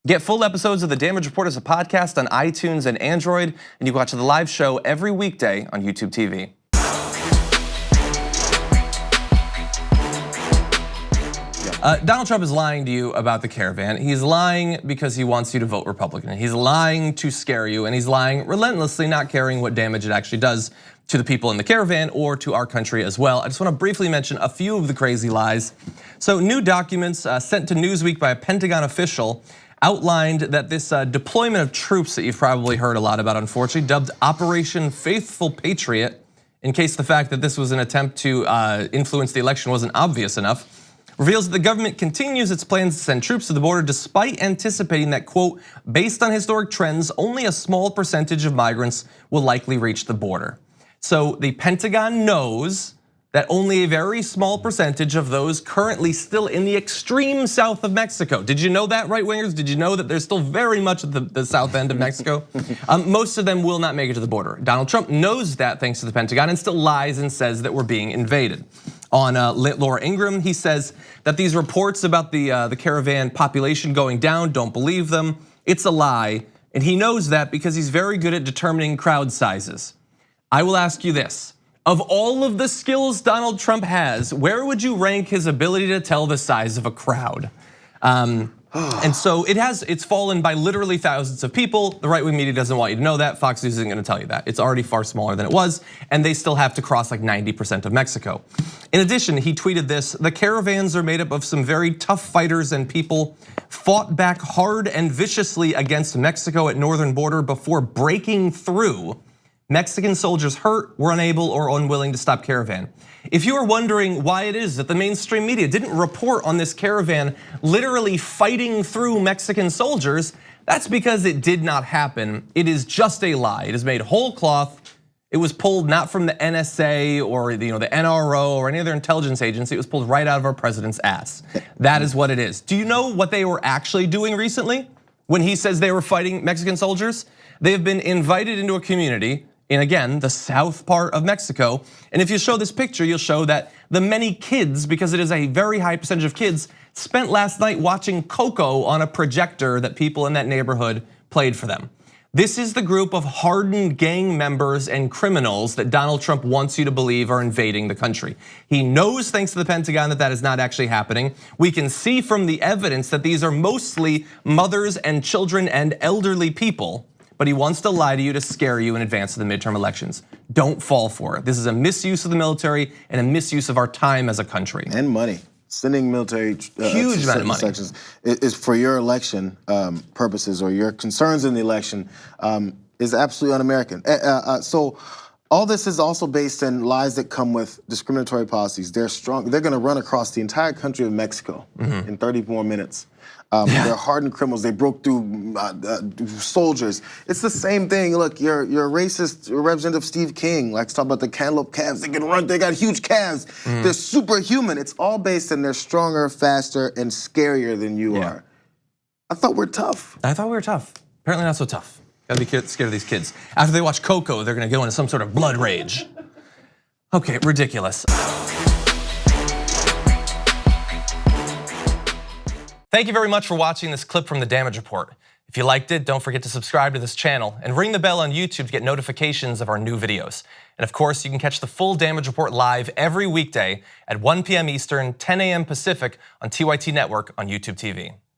Get full episodes of The Damage Report as a podcast on iTunes and Android, and you can watch the live show every weekday on YouTube TV. Donald Trump is lying to you about the caravan. He's lying because he wants you to vote Republican. He's lying to scare you, and he's lying relentlessly, not caring what damage it actually does to the people in the caravan or to our country as well. I just want to briefly mention a few of the crazy lies. So new documents sent to Newsweek by a Pentagon official outlined that this deployment of troops that you've probably heard a lot about, unfortunately, dubbed Operation Faithful Patriot, in case the fact that this was an attempt to influence the election wasn't obvious enough, reveals that the government continues its plans to send troops to the border despite anticipating that, quote, based on historic trends, only a small percentage of migrants will likely reach the border. So the Pentagon knows that only a very small percentage of those currently still in the extreme south of Mexico. Did you know that, right wingers? Did you know that they're still very much at the south end of Mexico? Most of them will not make it to the border. Donald Trump knows that thanks to the Pentagon and still lies and says that we're being invaded. On Laura Ingraham, he says that these reports about the caravan population going down, don't believe them. It's a lie, and he knows that because he's very good at determining crowd sizes. I will ask you this. Of all of the skills Donald Trump has, where would you rank his ability to tell the size of a crowd? And so it's fallen by literally thousands of people. The right-wing media doesn't want you to know that. Fox News isn't gonna tell you that. It's already far smaller than it was, and they still have to cross like 90% of Mexico. In addition, he tweeted this: the caravans are made up of some very tough fighters and people fought back hard and viciously against Mexico at northern border before breaking through. Mexican soldiers hurt, were unable or unwilling to stop caravan. If you are wondering why it is that the mainstream media didn't report on this caravan literally fighting through Mexican soldiers, that's because it did not happen. It is just a lie. It is made whole cloth. It was pulled not from the NSA or the NRO or any other intelligence agency. It was pulled right out of our president's ass. That is what it is. Do you know what they were actually doing recently when he says they were fighting Mexican soldiers? They have been invited into a community in, again, the south part of Mexico. And if you show this picture, you'll show that the many kids, because it is a very high percentage of kids, spent last night watching Coco on a projector that people in that neighborhood played for them. This is the group of hardened gang members and criminals that Donald Trump wants you to believe are invading the country. He knows, thanks to the Pentagon, that that is not actually happening. We can see from the evidence that these are mostly mothers and children and elderly people, but he wants to lie to you to scare you in advance of the midterm elections. Don't fall for it. This is a misuse of the military and a misuse of our time as a country. And money. Sending military huge amount of money sections is for your election purposes or your concerns in the election is absolutely un-American. So all this is also based in lies that come with discriminatory policies. They're strong. They're going to run across the entire country of Mexico in 30 more minutes. They're hardened criminals. They broke through soldiers. It's the same thing. Look, you're racist. Representative Steve King likes to talk about the cantaloupe calves. They can run. They got huge calves. They're superhuman. It's all based in they're stronger, faster, and scarier than you are. I thought we're tough. I thought we were tough. Apparently not so tough. Gotta be scared of these kids. After they watch Coco, they're gonna go into some sort of blood rage. Okay, ridiculous. Thank you very much for watching this clip from The Damage Report. If you liked it, don't forget to subscribe to this channel and ring the bell on YouTube to get notifications of our new videos. And of course, you can catch the full Damage Report live every weekday at 1 p.m. Eastern, 10 a.m. Pacific on TYT Network on YouTube TV.